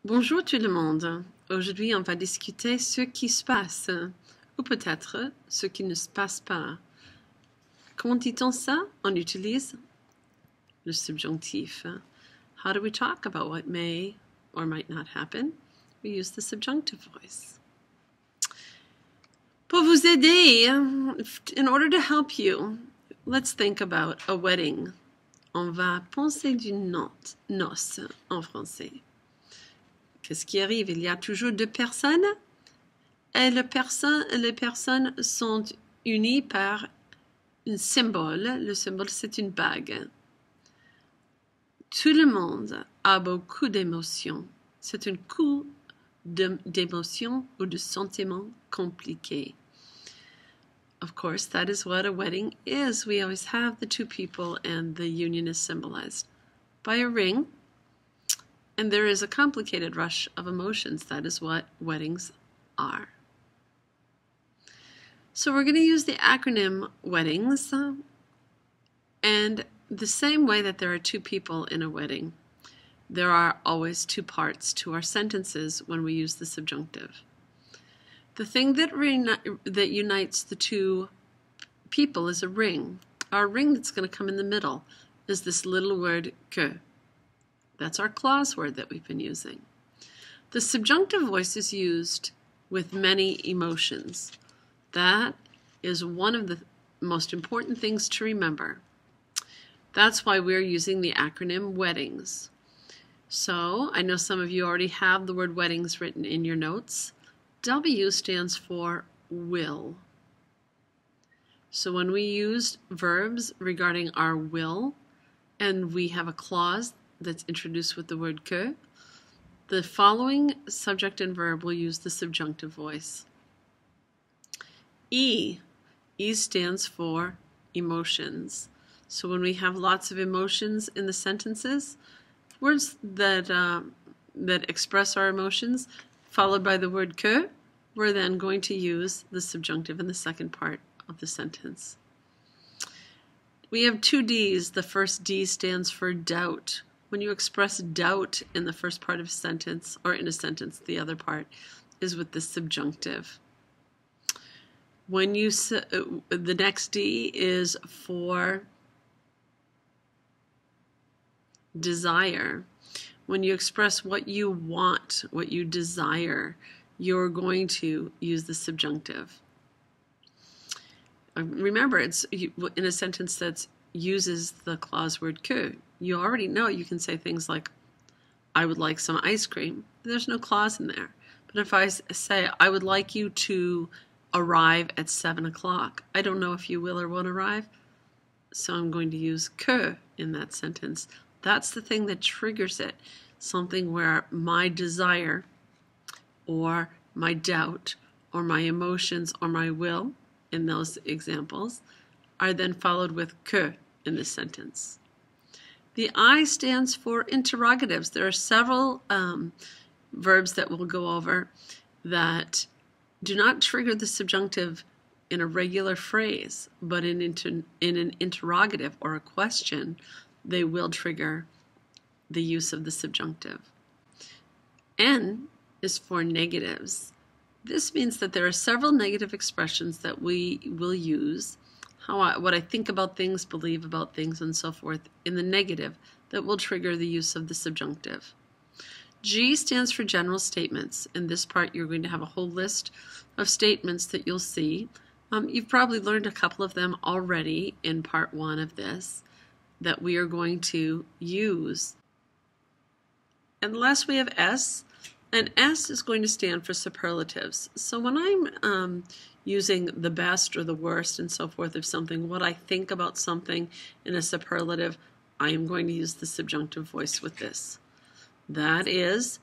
Bonjour tout le monde. Aujourd'hui, on va discuter ce qui se passe, ou peut-être ce qui ne se passe pas. Comment dit-on ça? On utilise le subjonctif. How do we talk about what may or might not happen? We use the subjunctive voice. Pour vous aider, in order to help you, let's think about a wedding. On va penser d'une noce en français. Qu'est-ce qui arrive? Il y a toujours deux personnes et les personnes sont unies par un symbole. Le symbole, c'est une bague. Tout le monde a beaucoup d'émotions. C'est un coup d'émotions ou de sentiments compliqués. Of course, that is what a wedding is. We always have the two people and the union is symbolized by a ring. And there is a complicated rush of emotions. That is what weddings are. So we're going to use the acronym weddings. And the same way that there are two people in a wedding, there are always two parts to our sentences when we use the subjunctive. The thing that unites the two people is a ring. Our ring that's going to come in the middle is this little word que. That's our clause word that we've been using. The subjunctive voice is used with many emotions. That is one of the most important things to remember. That's why we're using the acronym weddings. So I know some of you already have the word weddings written in your notes. W stands for will. So when we use verbs regarding our will, and we have a clause that's introduced with the word que, the following subject and verb will use the subjunctive voice. E stands for emotions. So when we have lots of emotions in the sentences, words that express our emotions, followed by the word que, we're then going to use the subjunctive in the second part of the sentence. We have two D's. The first D stands for doubt. When you express doubt in the first part of a sentence, or in a sentence, the other part is with the subjunctive. When you the next D is for desire. When you express what you want, what you desire, you're going to use the subjunctive. Remember, it's in a sentence that uses the clause word que. You already know you can say things like, I would like some ice cream. There's no clause in there. But if I say, I would like you to arrive at 7 o'clock, I don't know if you will or won't arrive, so I'm going to use que in that sentence. That's the thing that triggers it. Something where my desire or my doubt or my emotions or my will in those examples are then followed with que in the sentence. The I stands for interrogatives. There are several verbs that we'll go over that do not trigger the subjunctive in a regular phrase, but in an interrogative or a question, they will trigger the use of the subjunctive. N is for negatives. This means that there are several negative expressions that we will use, what I think about things, believe about things, and so forth, in the negative that will trigger the use of the subjunctive. G stands for general statements. In this part, you're going to have a whole list of statements that you'll see. You've probably learned a couple of them already in part 1 of this that we are going to use. And last we have S, and S is going to stand for superlatives. So when I'm using the best or the worst and so forth of something, what I think about something in a superlative, I am going to use the subjunctive voice with this. That is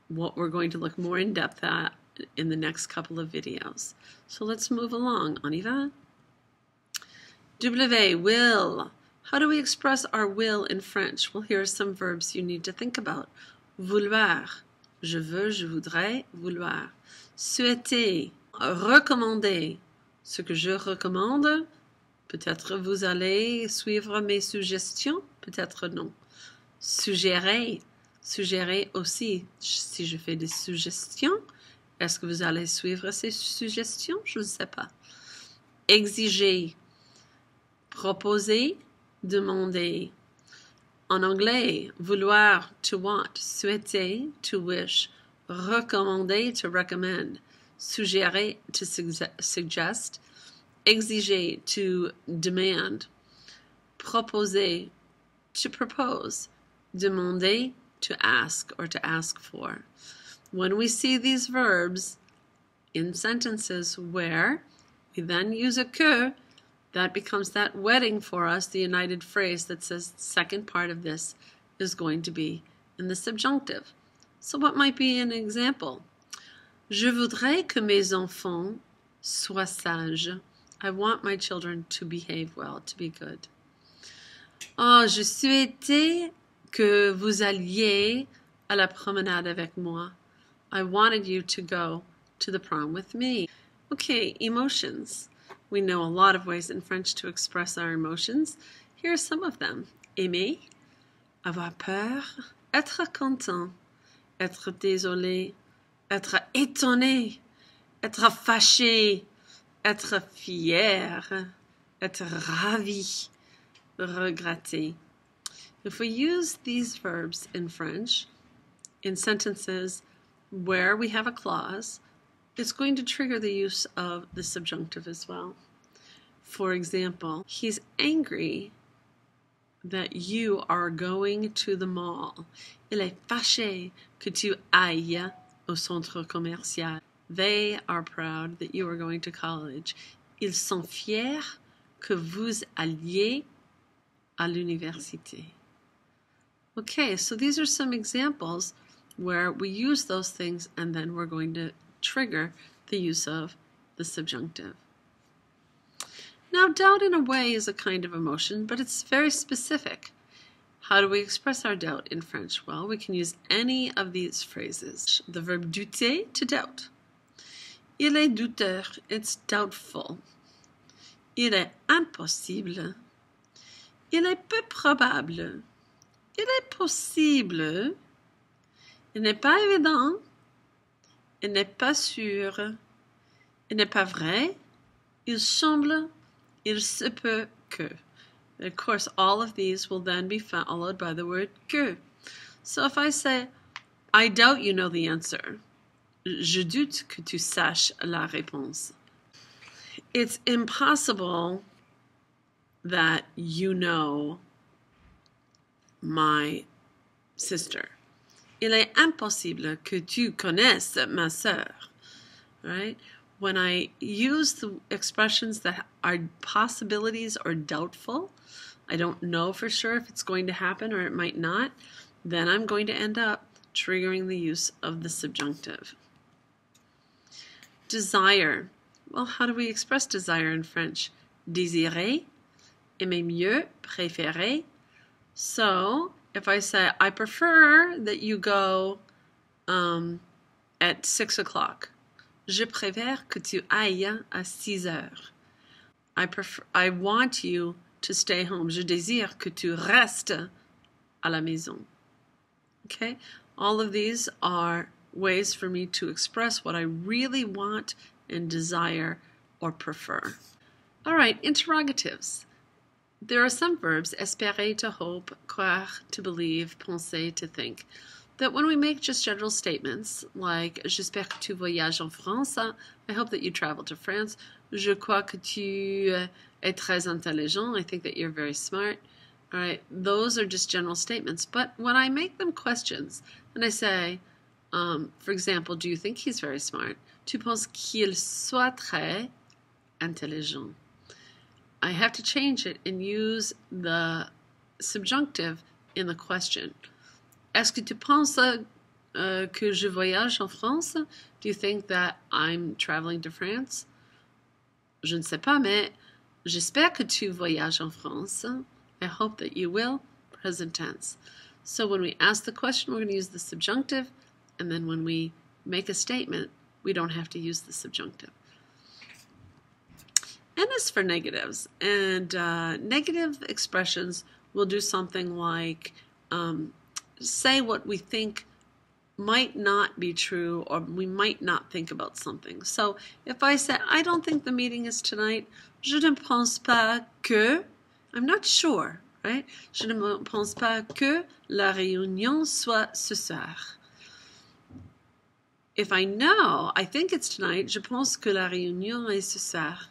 what we're going to look more in depth at in the next couple of videos. So let's move along. On y va. W, will. How do we express our will in French? Well, here are some verbs you need to think about. Vouloir. Je veux, je voudrais, vouloir. Souhaiter. Recommander. Ce que je recommande. Peut-être vous allez suivre mes suggestions. Peut-être non. Suggérer. Suggérer aussi, si je fais des suggestions, est-ce que vous allez suivre ces suggestions? Je ne sais pas. Exiger, proposer, demander. En anglais, vouloir, to want, souhaiter, to wish, recommander, to recommend, suggérer, to suggest, exiger, to demand, proposer, to propose, demander, to ask or to ask for. When we see these verbs in sentences where we then use a que, that becomes that wedding for us, the united phrase that says the second part of this is going to be in the subjunctive. So what might be an example? Je voudrais que mes enfants soient sages. I want my children to behave well, to be good. Oh, je souhaitais que vous alliez à la promenade avec moi. I wanted you to go to the prom with me. Okay, emotions. We know a lot of ways in French to express our emotions. Here are some of them. Aimer, avoir peur, être content, être désolé, être étonné, être fâché, être fier, être ravi, regretter. If we use these verbs in French in sentences where we have a clause, it's going to trigger the use of the subjunctive as well. For example, he's angry that you are going to the mall. Il est fâché que tu ailles au centre commercial. They are proud that you are going to college. Ils sont fiers que vous alliez à l'université. Okay, so these are some examples where we use those things and then we're going to trigger the use of the subjunctive. Now, doubt in a way is a kind of emotion, but it's very specific. How do we express our doubt in French? Well, we can use any of these phrases. The verb douter, to doubt. Il est douteur, it's doubtful. Il est impossible. Il est peu probable. Il est possible. Il n'est pas évident. Il n'est pas sûr. Il n'est pas vrai. Il semble. Il se peut que. Of course, all of these will then be followed by the word que. So if I say, I doubt you know the answer. Je doute que tu saches la réponse. It's impossible that you know my sister. Il est impossible que tu connaisses ma sœur. Right? When I use the expressions that are possibilities or doubtful, I don't know for sure if it's going to happen or it might not, then I'm going to end up triggering the use of the subjunctive. Desire. Well, how do we express desire in French? Désirer, aimer mieux, préférer. So, if I say, I prefer that you go at 6 o'clock. Je préfère que tu ailles à 6 heures. I want you to stay home. Je désire que tu restes à la maison. Okay? All of these are ways for me to express what I really want and desire or prefer. All right, interrogatives. There are some verbs, espérer, to hope, croire, to believe, penser, to think, that when we make just general statements like j'espère que tu voyages en France, I hope that you travel to France, je crois que tu es très intelligent, I think that you're very smart. All right, those are just general statements. But when I make them questions and I say, for example, do you think he's very smart? Tu penses qu'il soit très intelligent? I have to change it and use the subjunctive in the question. Est-ce que tu penses que je voyage en France? Do you think that I'm traveling to France? Je ne sais pas, mais j'espère que tu voyages en France. I hope that you will. Present tense. So when we ask the question, we're going to use the subjunctive, and then when we make a statement, we don't have to use the subjunctive. N is for negatives, and negative expressions will do something like say what we think might not be true, or we might not think about something. So if I say, I don't think the meeting is tonight, je ne pense pas que, I'm not sure, right? Je ne pense pas que la réunion soit ce soir. If I know, I think it's tonight, je pense que la réunion est ce soir.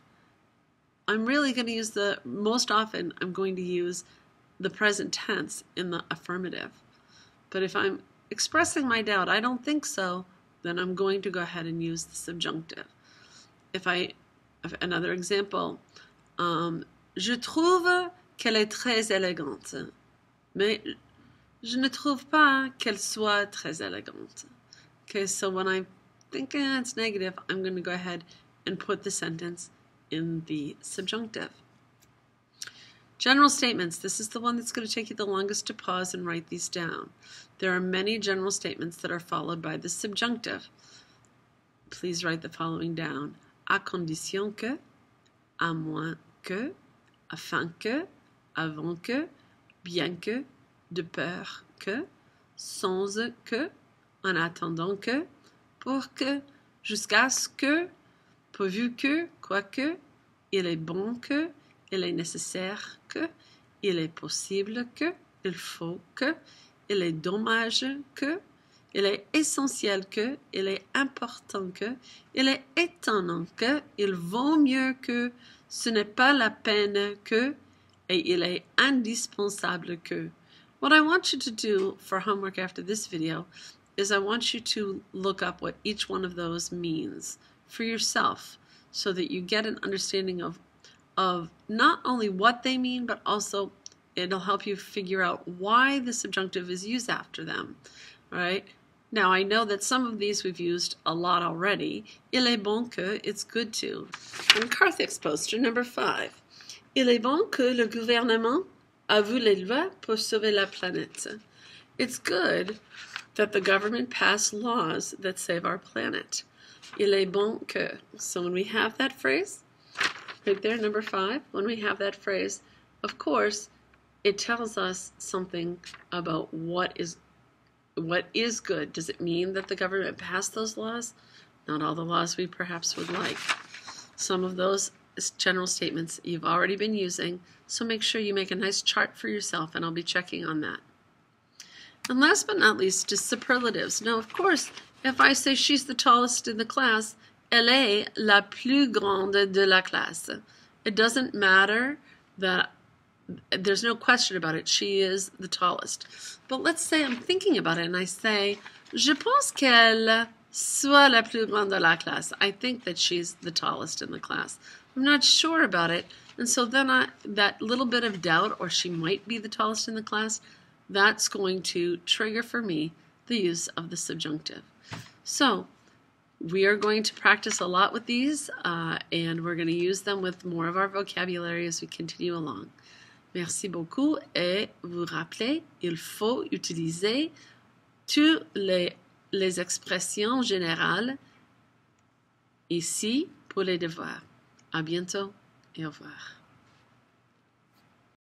I'm really going to use most often I'm going to use the present tense in the affirmative. But if I'm expressing my doubt, I don't think so, then I'm going to go ahead and use the subjunctive. Another example, je trouve qu'elle est très élégante, mais je ne trouve pas qu'elle soit très élégante. Okay, so when I'm thinking it's negative, I'm going to go ahead and put the sentence in the subjunctive. General statements. This is the one that's going to take you the longest to pause and write these down. There are many general statements that are followed by the subjunctive. Please write the following down. À condition que, à moins que, afin que, avant que, bien que, de peur que, sans que, en attendant que, pour que, jusqu'à ce que, pourvu que, quoique, il est bon que, il est nécessaire que, il est possible que, il faut que, il est dommage que, il est essentiel que, il est important que, il est étonnant que, il vaut mieux que, ce n'est pas la peine que, et il est indispensable que. What I want you to do for homework after this video is I want you to look up what each one of those means for yourself so that you get an understanding of not only what they mean, but also it'll help you figure out why the subjunctive is used after them, right? Now, I know that some of these we've used a lot already. Il est bon que, it's good to. On Karthik's poster, number 5. Il est bon que le gouvernement avoue les lois pour sauver la planète. It's good that the government pass laws that save our planet. Il est bon que. So when we have that phrase, right there, number 5, when we have that phrase, of course, it tells us something about what is good. Does it mean that the government passed those laws? Not all the laws we perhaps would like. Some of those general statements you've already been using, so make sure you make a nice chart for yourself, and I'll be checking on that. And last but not least is superlatives. Now, of course, if I say she's the tallest in the class, elle est la plus grande de la classe. It doesn't matter that there's no question about it. She is the tallest. But let's say I'm thinking about it and I say, je pense qu'elle soit la plus grande de la classe. I think that she's the tallest in the class. I'm not sure about it. And so then that little bit of doubt, or she might be the tallest in the class, that's going to trigger for me the use of the subjunctive. So we are going to practice a lot with these, and we're going to use them with more of our vocabulary as we continue along. Merci beaucoup, et vous rappelez, il faut utiliser toutes les expressions générales ici pour les devoirs. À bientôt et au revoir.